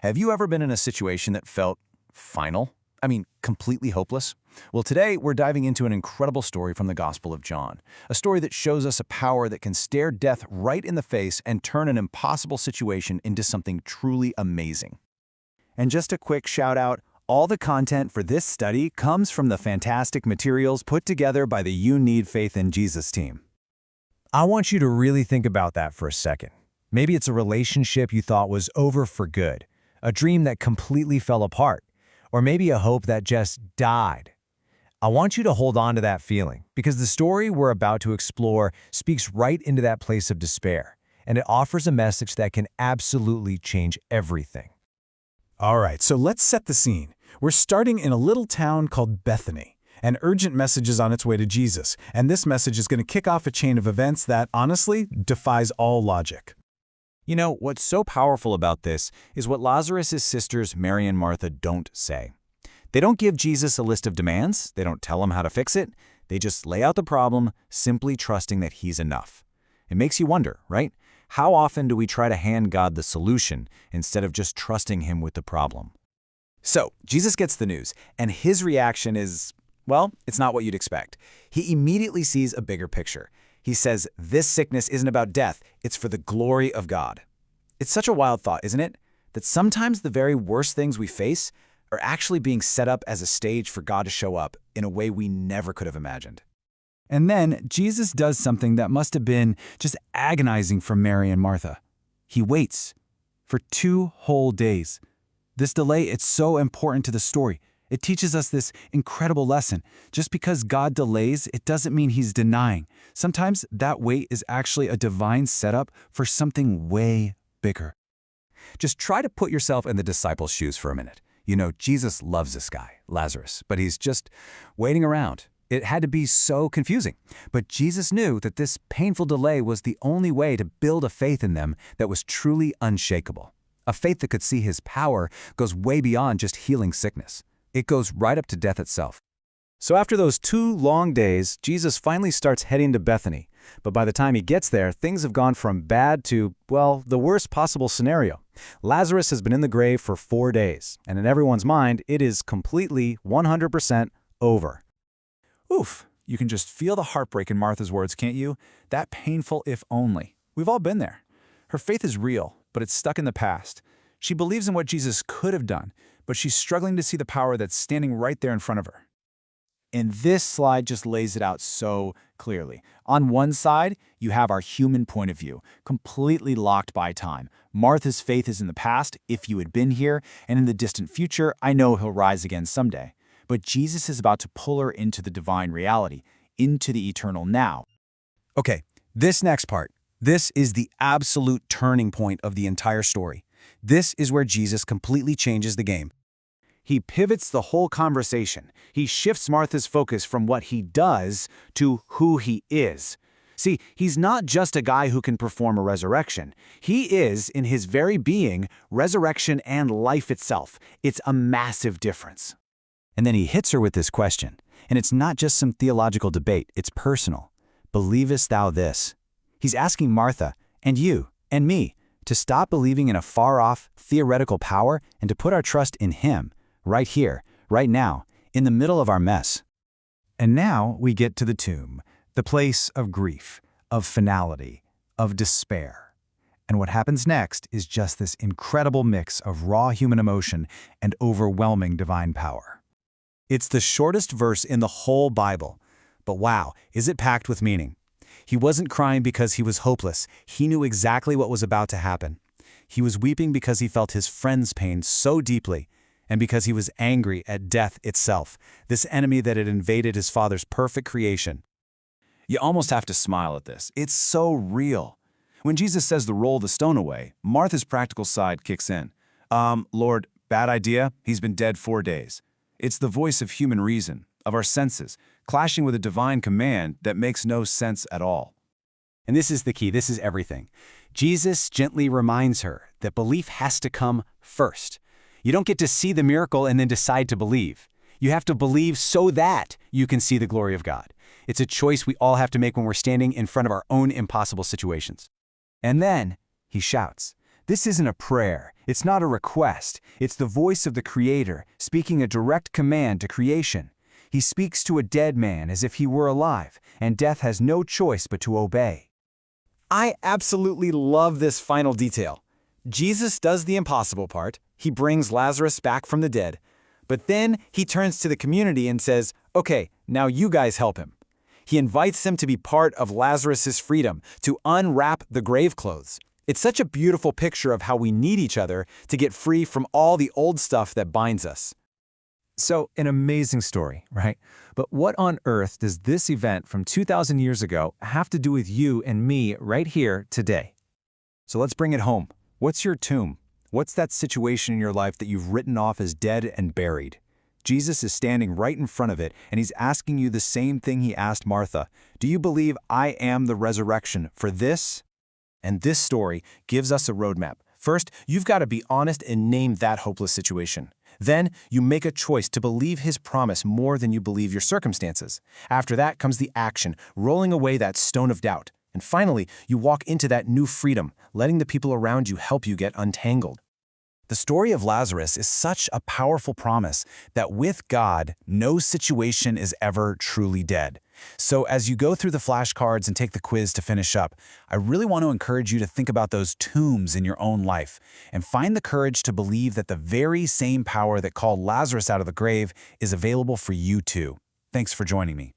Have you ever been in a situation that felt final? I mean, completely hopeless? Well, today we're diving into an incredible story from the Gospel of John, a story that shows us a power that can stare death right in the face and turn an impossible situation into something truly amazing. And just a quick shout out, all the content for this study comes from the fantastic materials put together by the You Need Faith in Jesus team. I want you to really think about that for a second. Maybe it's a relationship you thought was over for good, a dream that completely fell apart, or maybe a hope that just died. I want you to hold on to that feeling because the story we're about to explore speaks right into that place of despair, and it offers a message that can absolutely change everything. All right, so let's set the scene. We're starting in a little town called Bethany. An urgent message is on its way to Jesus, and this message is going to kick off a chain of events that, honestly, defies all logic. You know, what's so powerful about this is what Lazarus' sisters, Mary and Martha, don't say. They don't give Jesus a list of demands, they don't tell him how to fix it, they just lay out the problem, simply trusting that he's enough. It makes you wonder, right? How often do we try to hand God the solution instead of just trusting him with the problem? So, Jesus gets the news, and his reaction is, well, it's not what you'd expect. He immediately sees a bigger picture. He says, this sickness isn't about death, it's for the glory of God. It's such a wild thought, isn't it? That sometimes the very worst things we face are actually being set up as a stage for God to show up in a way we never could have imagined. And then Jesus does something that must have been just agonizing for Mary and Martha. He waits for 2 whole days. This delay, it's so important to the story. It teaches us this incredible lesson. Just because God delays, it doesn't mean he's denying. Sometimes that wait is actually a divine setup for something way bigger. Just try to put yourself in the disciples' shoes for a minute. You know, Jesus loves this guy, Lazarus, but he's just waiting around. It had to be so confusing. But Jesus knew that this painful delay was the only way to build a faith in them that was truly unshakable. A faith that could see his power goes way beyond just healing sickness. It goes right up to death itself. So after those 2 long days, Jesus finally starts heading to Bethany. But by the time he gets there, things have gone from bad to, well, the worst possible scenario. Lazarus has been in the grave for 4 days, and in everyone's mind, it is completely 100% over. Oof, you can just feel the heartbreak in Martha's words, can't you? That painful if only. We've all been there. Her faith is real, but it's stuck in the past. She believes in what Jesus could have done, but she's struggling to see the power that's standing right there in front of her. And this slide just lays it out so clearly. On one side, you have our human point of view, completely locked by time. Martha's faith is in the past, if you had been here, and in the distant future, I know he'll rise again someday. But Jesus is about to pull her into the divine reality, into the eternal now. Okay, this next part, this is the absolute turning point of the entire story. This is where Jesus completely changes the game. He pivots the whole conversation. He shifts Martha's focus from what he does to who he is. See, he's not just a guy who can perform a resurrection. He is, in his very being, resurrection and life itself. It's a massive difference. And then he hits her with this question. And it's not just some theological debate, it's personal. Believest thou this? He's asking Martha, and you, and me, to stop believing in a far-off, theoretical power and to put our trust in him, right here, right now, in the middle of our mess. And now we get to the tomb, the place of grief, of finality, of despair. And what happens next is just this incredible mix of raw human emotion and overwhelming divine power. It's the shortest verse in the whole Bible, but wow, is it packed with meaning. He wasn't crying because he was hopeless. He knew exactly what was about to happen. He was weeping because he felt his friend's pain so deeply, and because he was angry at death itself, this enemy that had invaded his father's perfect creation. You almost have to smile at this. It's so real. When Jesus says to roll the stone away, Martha's practical side kicks in. Lord, bad idea. He's been dead 4 days. It's the voice of human reason, of our senses, clashing with a divine command that makes no sense at all. And this is the key. This is everything. Jesus gently reminds her that belief has to come first. You don't get to see the miracle and then decide to believe. You have to believe so that you can see the glory of God. It's a choice we all have to make when we're standing in front of our own impossible situations. And then he shouts, This isn't a prayer. It's not a request. It's the voice of the Creator, speaking a direct command to creation. He speaks to a dead man as if he were alive, and death has no choice but to obey. I absolutely love this final detail. Jesus does the impossible part. He brings Lazarus back from the dead. But then he turns to the community and says, okay, now you guys help him. He invites them to be part of Lazarus's freedom, to unwrap the grave clothes. It's such a beautiful picture of how we need each other to get free from all the old stuff that binds us. So, an amazing story, right? But what on earth does this event from 2,000 years ago have to do with you and me right here today? So let's bring it home. What's your tomb? What's that situation in your life that you've written off as dead and buried? Jesus is standing right in front of it, and he's asking you the same thing he asked Martha. Do you believe I am the resurrection for this? And this story gives us a roadmap. First, you've got to be honest and name that hopeless situation. Then, you make a choice to believe his promise more than you believe your circumstances. After that comes the action, rolling away that stone of doubt. And finally, you walk into that new freedom, letting the people around you help you get untangled. The story of Lazarus is such a powerful promise that with God, no situation is ever truly dead. So as you go through the flashcards and take the quiz to finish up, I really want to encourage you to think about those tombs in your own life and find the courage to believe that the very same power that called Lazarus out of the grave is available for you too. Thanks for joining me.